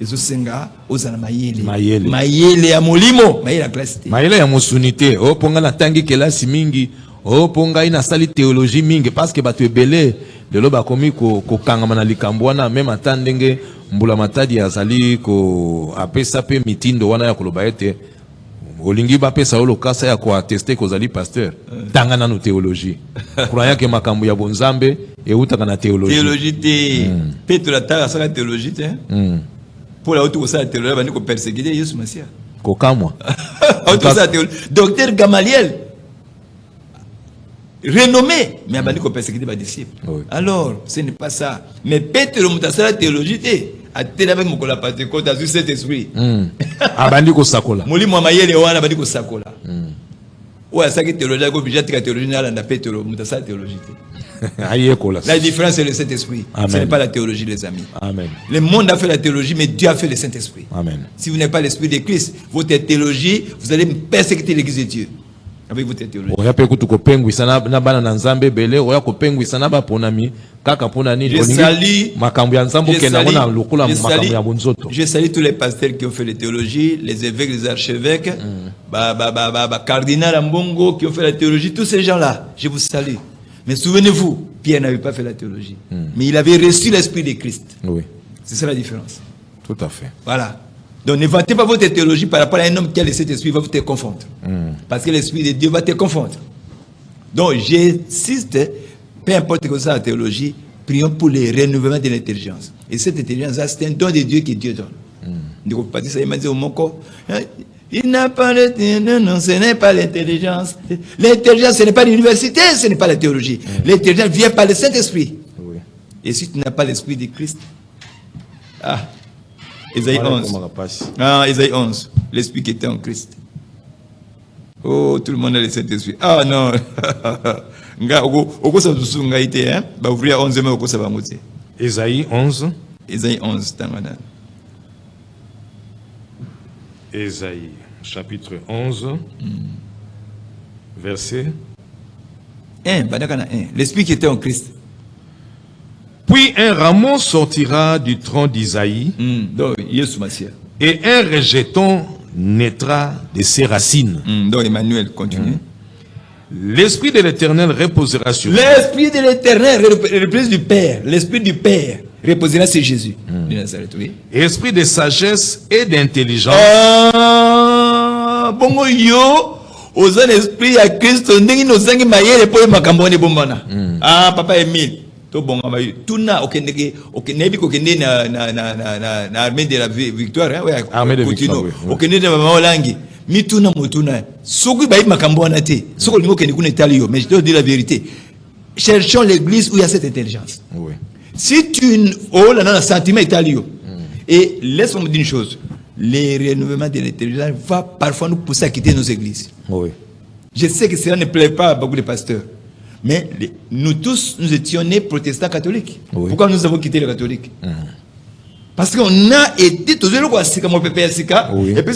Ezosenga ozana mayele. Mayele ya molimo, mayele ya classe. Mayele ya musunité. O ponga na tangi kelasi mingi. O ponga ina sali théologie mingi parce que batu ebele lelo bakomi ko kangama na likambo wana même atandenge mbula matadi azali ko apesa pe mitindo wana ya koloba ete olingi bapesa olo kasa ya ko attester ko zali pasteur. Tanga na no théologie. Croyant que makambo ya bonzambe e utaka na théologie. Théologie te Petro la tara sa théologie te. Pour la haute la théologie, il faut persécuter Jésus Messia. Kokamwa. Docteur Gamaliel, renommé, mais il faut persécuter les disciples. Oui. Alors, ce n'est pas ça. Mais Peter, la théologie, a tenu avec mon Pentecôte, a cet esprit. Abandi ko sakola. Moli Momayel et Oana Badi ko sakola. Ou à ça que théologie, a obligé de théologie, n'a pas Peter, la théologie. La différence, c'est le Saint-Esprit. Ce n'est pas la théologie, les amis. Amen. Le monde a fait la théologie, mais Dieu a fait le Saint-Esprit. Amen. Si vous n'avez pas l'Esprit de Christ, votre théologie, vous allez persécuter l'Église de Dieu. Avec votre théologie. Je salue tous les pasteurs qui ont fait la théologie, les évêques, les archevêques, cardinal Ambongo qui ont fait la théologie, tous ces gens-là, je vous salue. Mais souvenez-vous, Pierre n'avait pas fait la théologie. Mais il avait reçu l'Esprit de Christ. Oui. C'est ça la différence. Tout à fait. Voilà. Donc ne vantez pas votre théologie par rapport à un homme qui a laissé cet esprit, va vous te confondre. Parce que l'Esprit de Dieu va te confondre. Donc j'insiste, peu importe que ça la théologie, prions pour le renouvellement de l'intelligence. Et cette intelligence, c'est un don de Dieu que Dieu donne. Donc pas dire ça, il m'a dit au Moko. Il n'a pas non, ce n'est pas l'intelligence. L'intelligence, ce n'est pas l'université, ce n'est pas la théologie. L'intelligence vient par le Saint-Esprit. Oui. Et si tu n'as pas l'Esprit de Christ, Ésaïe 11. Ésaïe 11. L'Esprit qui était en Christ. Oh, tout le monde a le Saint-Esprit. Ah non. Ésaïe 11. Ésaïe 11. Ésaïe, chapitre 11, verset 1. L'Esprit qui était en Christ. Puis un rameau sortira du tronc d'Isaïe, et un rejeton naîtra de ses racines. Donc Emmanuel continue. L'Esprit de l'Éternel reposera sur lui. L'Esprit de l'Éternel représente du Père. L'Esprit du Père reposera sur Jésus. Esprit de sagesse et d'intelligence. Bongo yo, aux esprit à Christ, n'engi no zangi mayele po makambone bombana. Papa Emile. To bonga mayu. Tuna okendeke okenebi kokende na armée de la victoire, armée de victoire. Okende na maolangi. Mituna mutuna. Soku bayi makambona te. Soko lingo kende kuna italio, mais je dois dire la vérité. Cherchons l'église où il y a cette intelligence. Oui. Si tu là dans le sentiment italien, et laisse-moi dire une chose, les renouvellements de l'intelligence va parfois nous pousser à quitter nos églises. Oui. Je sais que cela ne plaît pas à beaucoup de pasteurs, Mais nous tous, nous étions nés protestants catholiques. Oui. Pourquoi nous avons quitté les catholiques? Parce qu'on a été tous les jours à mon pépé Sika. Oui. Et puis,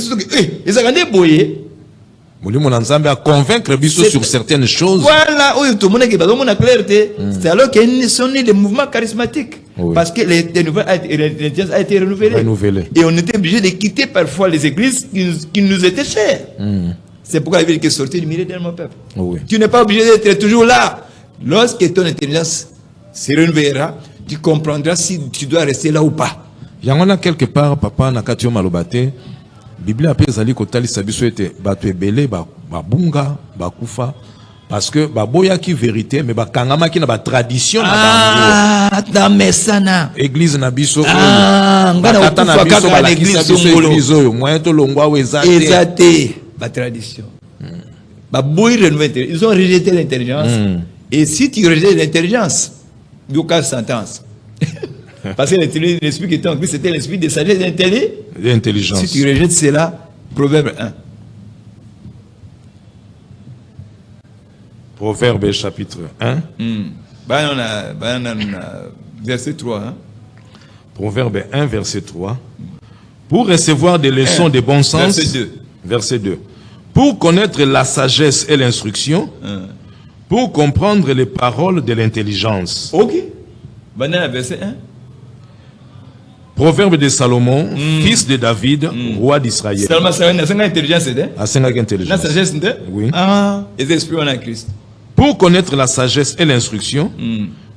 ils ont gagné boyer. Molimo Nzambe a convaincre biso sur certaines choses. Voilà, oui, tout le monde qui va donner la clarté. C'est alors qu'ils sont nés des mouvements charismatiques. Oui. Parce que l'intelligence a été renouvelée. Et on était obligé de quitter parfois les églises qui nous étaient chères. C'est pourquoi la ville qui est sortie du milieu de mon peuple. Oui. Tu n'es pas obligé d'être toujours là. Lorsque ton intelligence se renouvellera, tu comprendras si tu dois rester là ou pas. Yangona quelque part, papa, nakatio malobate, Bible a pesali kotali sabiso ete bato ebele ba bunga ba kufa parce que ba boya ki vérité mais ba kangama ki na ba tradition na ba tamesana église na biso ngana kufa kaka na église oyo moyen to longwa wezate ezate ba tradition ba boyi renouveler ils ont rejeté l'intelligence et si tu rejettes l'intelligence il y a aucune sentence. Parce que l'esprit qui était en Christ, c'était l'esprit de sagesse et d'intelligence. Si tu rejettes cela, Proverbe 1. Proverbe chapitre 1. Verset 3. Hein? Proverbe 1, verset 3. Pour recevoir des leçons de bon sens. Verset 2. Verset 2. Pour connaître la sagesse et l'instruction. Pour comprendre les paroles de l'intelligence. Ok. Verset 1. Proverbe de Salomon, fils de David, roi d'Israël. Salomon, c'est une intelligence. La sagesse, oui. Les esprits en Christ. Pour connaître la sagesse et l'instruction,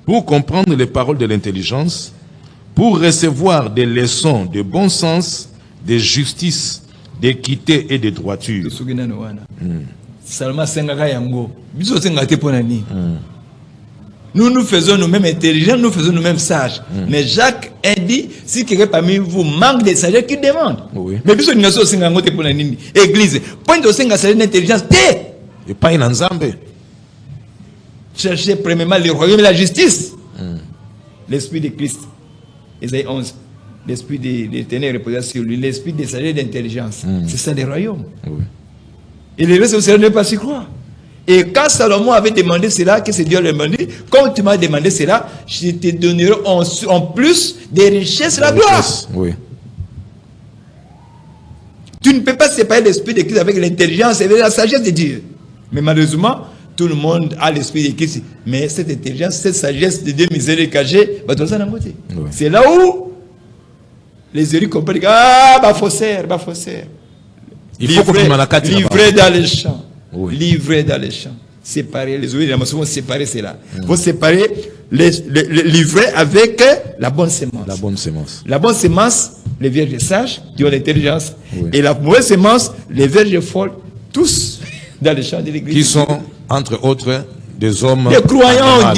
pour comprendre les paroles de l'intelligence, pour recevoir des leçons de bon sens, de justice, d'équité et de droiture. Salomon, c'est nous faisons nous-mêmes intelligents, nous faisons nous-mêmes sages. Mais Jacques a dit, si quelqu'un parmi vous manque de sagesse, qu'il demande. Oui. Mais puisque nous sommes pour l'église, point de sagesse d'intelligence, et pas une ensemble. Cherchez premièrement le royaume et la justice. L'esprit de Christ. Ésaïe 11. L'esprit de ténèbres reposait sur lui. L'esprit de sagesse et d'intelligence. C'est ça le royaume. Oui. Et le reste, vous ne pas s'y croire. Et quand Salomon avait demandé cela, que c'est Dieu lui a demandé, comme tu m'as demandé cela, je te donnerai en plus des richesses la gloire. Oui. Tu ne peux pas séparer l'esprit de Christ avec l'intelligence et la sagesse de Dieu. Mais malheureusement, tout le monde a l'esprit de Christ. Mais cette intelligence, cette sagesse de Dieu miséricorde cachée, c'est là où les élus comprennent que, bah faussaire. Il faut livrer dans les champs. Oui. Livrer dans les champs. Séparer les ouvriers, vont séparer cela. Vous séparer, livrer avec la bonne semence. La bonne semence. La bonne semence, les vierges sages, qui ont l'intelligence. Oui. Et la mauvaise semence, les vierges folles, tous dans les champs de l'église. Qui sont, entre autres, des hommes. Des croyants en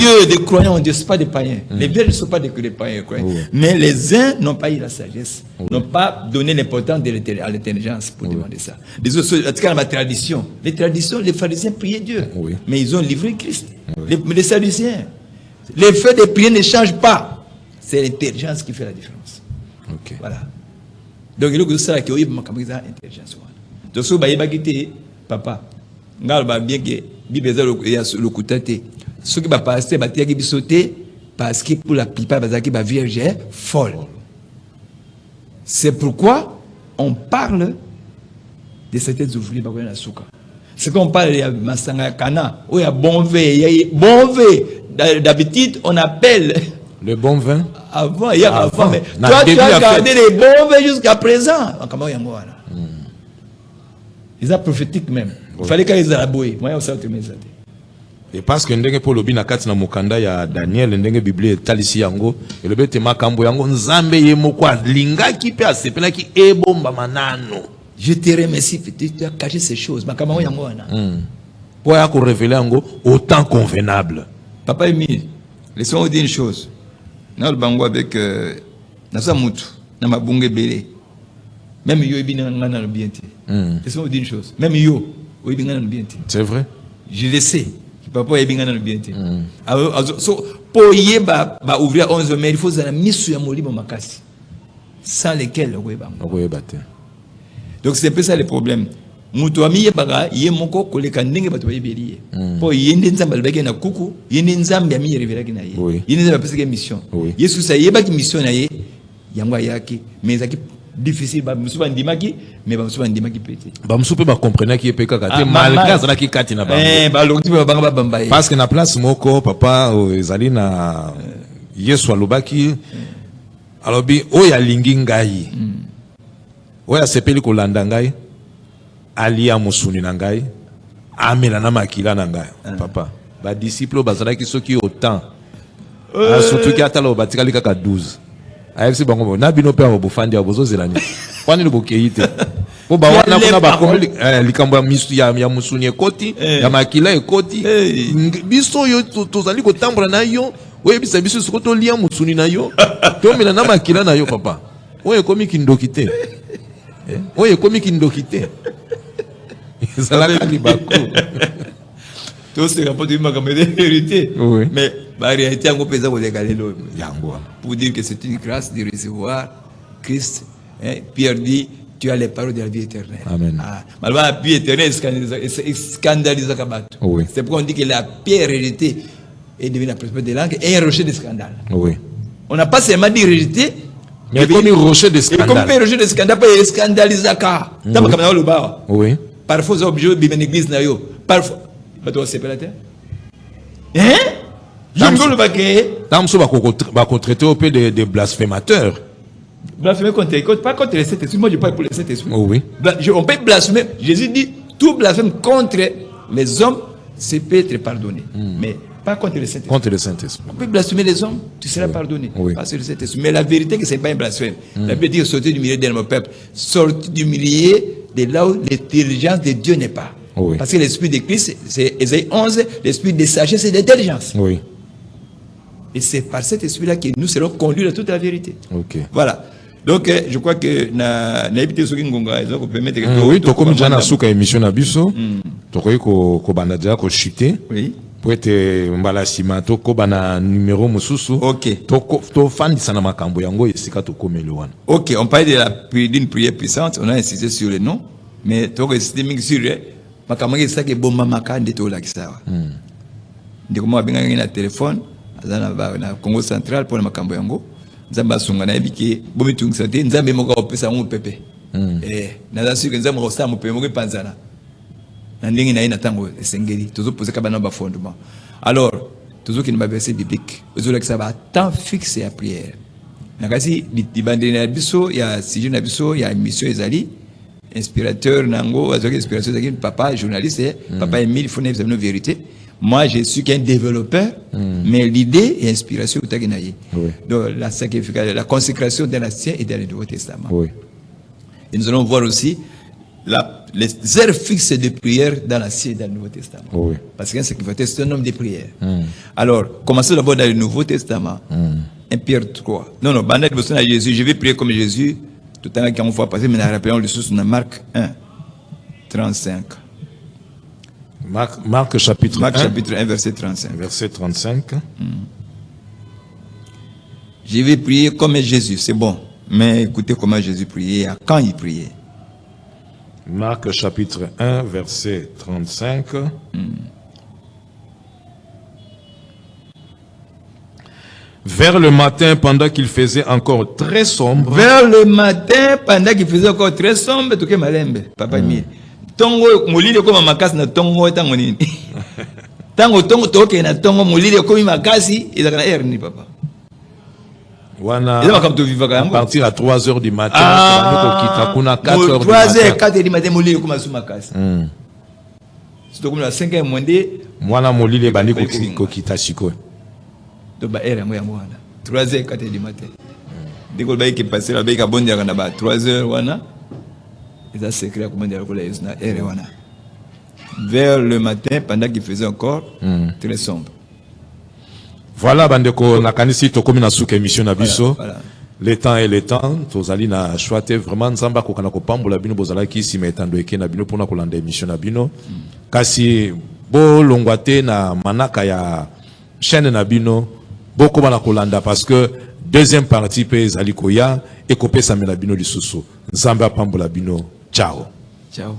Dieu, ce n'est pas des païens. Les vierges ne sont pas des païens. Oui. Mais les uns n'ont pas eu la sagesse, n'ont pas donné l'importance à l'intelligence pour demander ça. Les autres, en tout cas, dans ma tradition, les pharisiens priaient Dieu, mais ils ont livré Christ. Les sadducéens, les faits de prier ne changent pas. C'est l'intelligence qui fait la différence. Okay. Voilà. Donc, il y a ça qui est intelligence. Donc, si vous avez papa, bien que Bible le kutate ce qui va passer parce que pour la plupart qui va vierge folle. C'est pourquoi on parle de certains ouvriers dans la souka. C'est qu'on parle de Masanga Kana, où il y a bon vin. D'habitude, on appelle le bon vin. Avant, il y a avant, mais toi, tu as gardé les bons vins jusqu'à présent. Ils ont prophétique même. Il fallait qu'ils aient la bouée. Moi, on s'est autorisé. Et parce que ndenge pour lobi na kati na mukanda ya Daniel ndenge Bible talisi yango et le bete makambo yango nzambe ye moko lingaki pe asepelaki ebomba manano. Je te remercie, tu as caché ces choses. Makambo yango wana. Pour ya ko révéler yango autant convenable. Papa Emile, laissons-moi dire une chose. Na le bango avec na mutu na mabunge belé. Même yo ebina ngana no bienti. Laissez-moi dire une chose. Même yo ebina no bienti. C'est vrai. Je le sais. Papa ebina no bienti. So pour yeba ba ouvrir 11 mai, il faut za misu ya molimo makasi. Sans lesquels on donc c'est un peu ça le problème. mutu amiye baga ye moko koleka ndenge bato bayebeli po yende nzamba albeke na kuku yende nzambe amiye revelaki na ye yende nzamba peseke mission Yesu sa yebaki mission na ye yango yaki mais aki difficile ba musu bandimaki mais ba musu bandimaki pete ba musu pe ba comprendre ki epeka kate malgré azana ki kati na bango ba lokti ba banga ba bamba parce que na place moko papa ezali na Yesu alobaki alobi oya lingi ngai oya sepeli kolanda ngai alia musuni na ngai amela na makila na ngai papa ba disciple bazalaki soki autant surtout ki atalo batikali kaka 12 ayebisi bango na bino pe bofandi abozozelani kwani libokeyite po ba wana kuna ba komeli likambo ya musuni ekoti ya makila ekoti biso yo tozali kotambola na yo oyebisa biso soko to lia musuni na yo to mela na makila na yo papa oye komi kindoki te oye komi kindoki te tout ce rapport de vérité mais la réalité pour dire que c'est une grâce de recevoir Christ. Pierre dit tu as les paroles de la vie éternelle. Amen. La vie éternelle scandalise. C'est pourquoi on dit que la pierre héritée est devenue la prospère des langues et un rocher de scandale. On n'a pas seulement dit héritée, mais comme un rocher de scandale. Comme un rocher de scandale, il scandalise. Oui. Parfois, ils sont obligés de vivre l'église. Parfois, tu vas se la terre. Hein? Je ne veux pas que. Va traiter au peu des blasphémateurs. Blasphémer contre les pas contre les sept esprits. Moi, je parle pour les sept esprits. Oui. On peut blasphémer. Jésus dit tout blasphème contre les hommes, c'est peut être pardonné. Mais pas contre les Saint-Esprit. Contre le Saint-Esprit. On peut blasphémer les hommes, tu seras pardonné. Pas sur le Saint-Esprit. Mais la vérité, que ce n'est pas un blasphème. La Bible dit sortir du milieu de mon peuple. Sortir du milieu de là où l'intelligence de Dieu n'est pas. Parce que l'esprit de Christ, c'est Ésaïe 11, l'esprit de sagesse et d'intelligence. Oui. Et c'est par cet esprit-là que nous serons conduits à toute la vérité. Voilà. Donc, je crois que n'habitez ce qui nous permettre que. Oui, tu comme déjà dans la émission Nabiso, tu crois que Banadja a chuté. Oui. Pour être mbalasima, tu as un numéro mususu. Ok. Tu fan de Sanama Kambo Yango et Sika to Komeluan. Ok, on parle d'une prière puissante, on a insisté sur le nom, mais tu as insisté sur le Makamanga c'est que bon mamaka de tout là qui ça. De comment bien gagner le téléphone, na Congo central pour le Makambo Yango. Nzamba sunga na yebiki bomi tungisa te nzambe moko opesa mu pepe na sûr que nzambe rosta mu pepe moko panzana na ndenge na ina tango esengeli tozo poser ka bana ba fondement alors tozo ki na verset biblique ozo la ça va temps fixé à prière na kasi di bandene na biso ya sujet na biso ya mission ezali inspirateur nango azoki inspiration zaki papa journaliste papa Emile faut nous dire vérité. Moi, je suis qu'un développeur, mais l'idée et l'inspiration, donc la consécration de l'Ancien et dans le Nouveau Testament. Et nous allons voir aussi les heures fixes de prière dans l'Ancien et dans le Nouveau Testament. Parce que c'est un nombre de prières. Alors, commençons d'abord dans le Nouveau Testament. 1 Pierre 3. Non, Jésus, je vais prier comme Jésus. Tout à l'heure, quand on va passer, mais rappelons le source dans Marc 1, 35. Marc chapitre 1, verset 35. Verset 35. Je vais prier comme Jésus, c'est bon. Mais écoutez comment Jésus priait, quand il priait. Marc chapitre 1, verset 35. Vers le matin, pendant qu'il faisait encore très sombre. Vers le matin, pendant qu'il faisait encore très sombre, tout que malembe, papa mie. Tongo molile koma makasi na tongo tango nini tango toke na tongo molile komi makasi ezaka na erni papa wana à partir à 3h du matin kuna 4h 3h 4h du matin molile koma su makasi surtout comme la 5h monde mwana molile bandi ko kita siko to ba era moya mwana 3h 4h du matin diko ba ki passer la ba ka bondia kana ba 3h wana. Vers le matin, pendant qu'il faisait encore très sombre. Voilà, bandeko nakanisi to komi na suka émission na biso. Le temps et le temps, tozali na choite vraiment nzamba ko kana ko pambola bino bozala ki si metando eke na bino pona ko landa émission na bino. Kasi bo longwate na manaka ya chaîne na bino boko bana ko landa parce que deuxième partie pe ezali koya et ko pesa mela bino lisusu. Nzamba pambola bino. Ciao. Ciao.